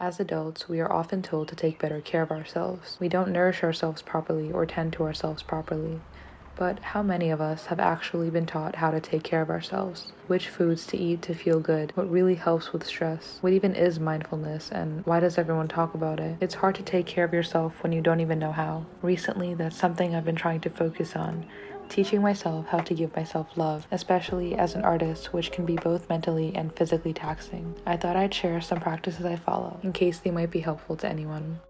As adults, we are often told to take better care of ourselves. We don't nourish ourselves properly or tend to ourselves properly. But how many of us have actually been taught how to take care of ourselves? Which foods to eat to feel good? What really helps with stress? What even is mindfulness, and why does everyone talk about it? It's hard to take care of yourself when you don't even know how. Recently, that's something I've been trying to focus on. Teaching myself how to give myself love, especially as an artist, which can be both mentally and physically taxing. I thought I'd share some practices I follow, in case they might be helpful to anyone.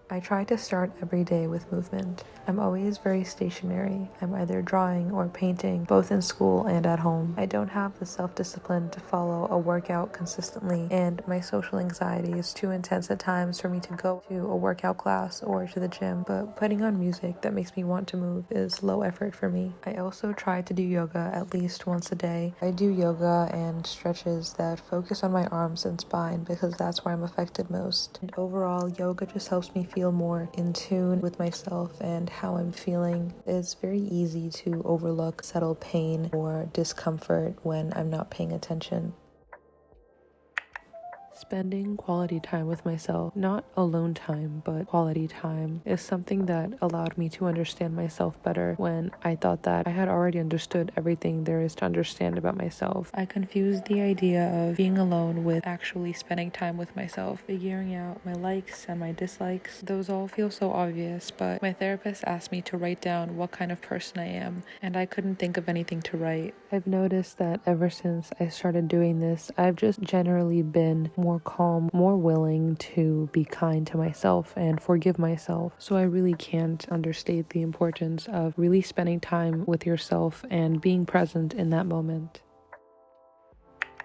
I try to start every day with movement. I'm always very stationary. I'm either drawing or painting, both in school and at home. I don't have the self-discipline to follow a workout consistently, and my social anxiety is too intense at times for me to go to a workout class or to the gym, but putting on music that makes me want to move is low effort for me. I also try to do yoga at least once a day. I do yoga and stretches that focus on my arms and spine because that's where I'm affected most. And overall, yoga just helps me feel more in tune with myself and how I'm feeling. It's very easy to overlook subtle pain or discomfort when I'm not paying attention. Spending quality time with myself, not alone time, but quality time, is something that allowed me to understand myself better when I thought that I had already understood everything there is to understand about myself. I confused the idea of being alone with actually spending time with myself, figuring out my likes and my dislikes. Those all feel so obvious, but my therapist asked me to write down what kind of person I am, and I couldn't think of anything to write. I've noticed that ever since I started doing this, I've just generally been more calm, more willing to be kind to myself and forgive myself. So I really can't understate the importance of really spending time with yourself and being present in that moment.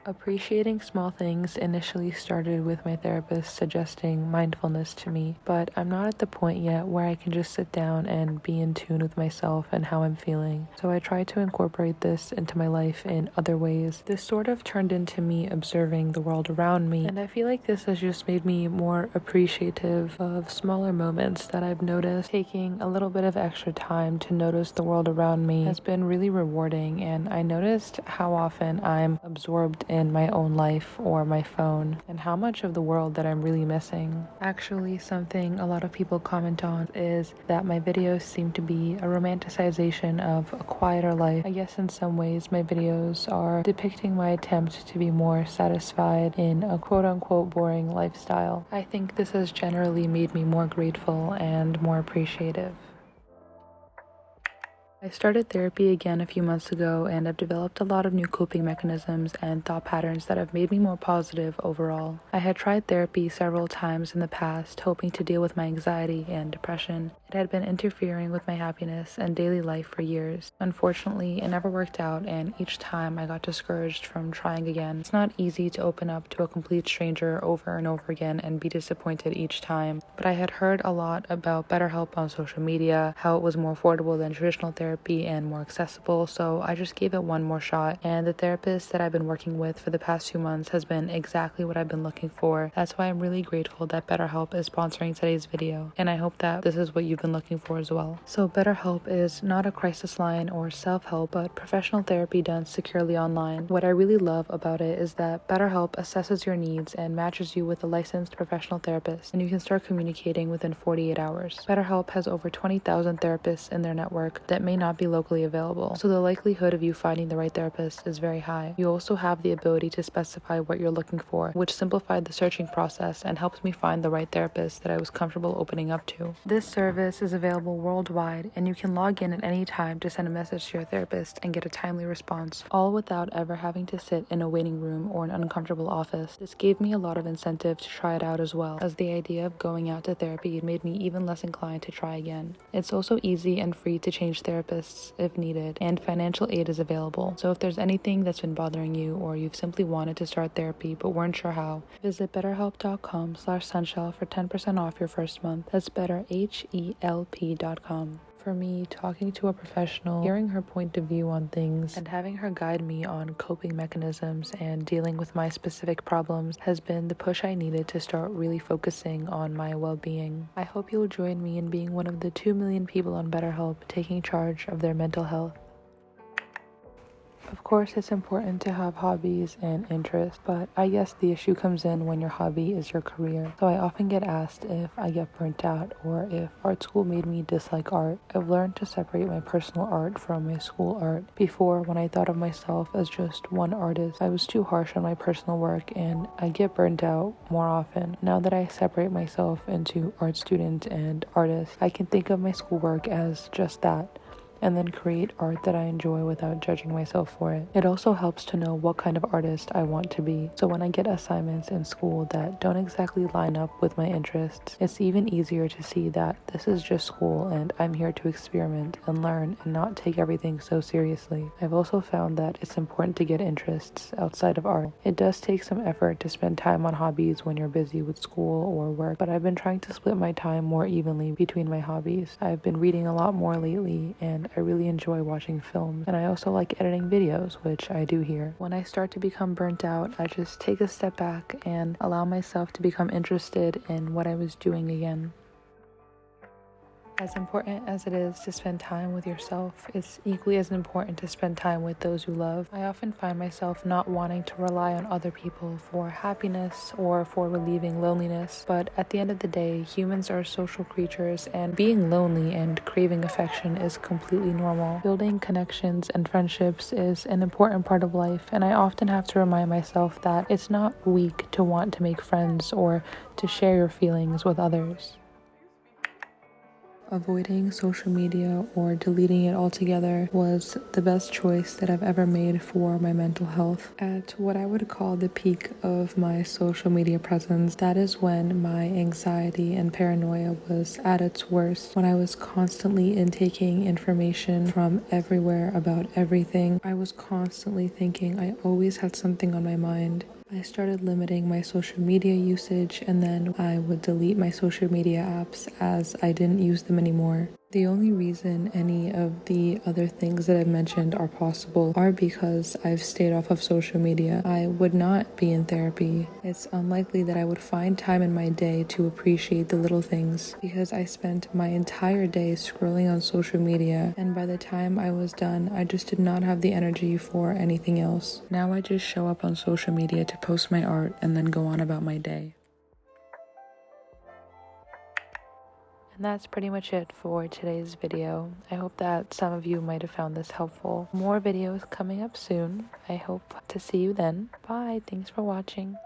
Appreciating small things initially started with my therapist suggesting mindfulness to me, but I'm not at the point yet where I can just sit down and be in tune with myself and how I'm feeling. So I try to incorporate this into my life in other ways. This sort of turned into me observing the world around me, and I feel like this has just made me more appreciative of smaller moments that I've noticed. Taking a little bit of extra time to notice the world around me has been really rewarding, and I noticed how often I'm absorbed in my own life or my phone, and how much of the world that I'm really missing. Actually, something a lot of people comment on is that my videos seem to be a romanticization of a quieter life. I guess in some ways my videos are depicting my attempt to be more satisfied in a quote-unquote boring lifestyle. I think this has generally made me more grateful and more appreciative. I started therapy again a few months ago, and I've developed a lot of new coping mechanisms and thought patterns that have made me more positive overall. I had tried therapy several times in the past, hoping to deal with my anxiety and depression. It had been interfering with my happiness and daily life for years. Unfortunately, it never worked out, and each time I got discouraged from trying again. It's not easy to open up to a complete stranger over and over again and be disappointed each time, but I had heard a lot about BetterHelp on social media, how it was more affordable than traditional therapy and more accessible, so I just gave it one more shot, and the therapist that I've been working with for the past 2 months has been exactly what I've been looking for. That's why I'm really grateful that BetterHelp is sponsoring today's video, and I hope that this is what you've been looking for as well. So BetterHelp is not a crisis line or self-help, but professional therapy done securely online. What I really love about it is that BetterHelp assesses your needs and matches you with a licensed professional therapist, and you can start communicating within 48 hours. BetterHelp has over 20,000 therapists in their network that may not be locally available, so the likelihood of you finding the right therapist is very high. You also have the ability to specify what you're looking for, which simplified the searching process and helped me find the right therapist that I was comfortable opening up to. This service is available worldwide, and you can log in at any time to send a message to your therapist and get a timely response, all without ever having to sit in a waiting room or an uncomfortable office. This gave me a lot of incentive to try it out as well, as the idea of going out to therapy made me even less inclined to try again. It's also easy and free to change therapists if needed, and financial aid is available. So if there's anything that's been bothering you, or you've simply wanted to start therapy but weren't sure how, visit betterhelp.com/sunshell for 10% off your first month. That's betterhelp.com. For me, talking to a professional, hearing her point of view on things, and having her guide me on coping mechanisms and dealing with my specific problems has been the push I needed to start really focusing on my well-being. I hope you'll join me in being one of the 2 million people on BetterHelp taking charge of their mental health. Of course, it's important to have hobbies and interests, but I guess the issue comes in when your hobby is your career. So I often get asked if I get burnt out or if art school made me dislike art. I've learned to separate my personal art from my school art. Before, when I thought of myself as just one artist, I was too harsh on my personal work and I get burnt out more often. Now that I separate myself into art student and artist, I can think of my schoolwork as just that, and then create art that I enjoy without judging myself for it. It also helps to know what kind of artist I want to be. So when I get assignments in school that don't exactly line up with my interests, it's even easier to see that this is just school and I'm here to experiment and learn and not take everything so seriously. I've also found that it's important to get interests outside of art. It does take some effort to spend time on hobbies when you're busy with school or work, but I've been trying to split my time more evenly between my hobbies. I've been reading a lot more lately, and I really enjoy watching films, and I also like editing videos, which I do here. When I start to become burnt out, I just take a step back and allow myself to become interested in what I was doing again. As important as it is to spend time with yourself, it's equally as important to spend time with those you love. I often find myself not wanting to rely on other people for happiness or for relieving loneliness, but at the end of the day, humans are social creatures, and being lonely and craving affection is completely normal. Building connections and friendships is an important part of life, and I often have to remind myself that it's not weak to want to make friends or to share your feelings with others. Avoiding social media or deleting it altogether was the best choice that I've ever made for my mental health. At what I would call the peak of my social media presence, that is when my anxiety and paranoia was at its worst, when I was constantly intaking information from everywhere about everything. I was constantly thinking I always had something on my mind. I started limiting my social media usage, and then I would delete my social media apps as I didn't use them anymore. The only reason any of the other things that I've mentioned are possible are because I've stayed off of social media. I would not be in therapy. It's unlikely that I would find time in my day to appreciate the little things, because I spent my entire day scrolling on social media, and by the time I was done, I just did not have the energy for anything else. Now I just show up on social media to post my art and then go on about my day. And that's pretty much it for today's video. I hope that some of you might have found this helpful. More videos coming up soon. I hope to see you then. Bye. Thanks for watching.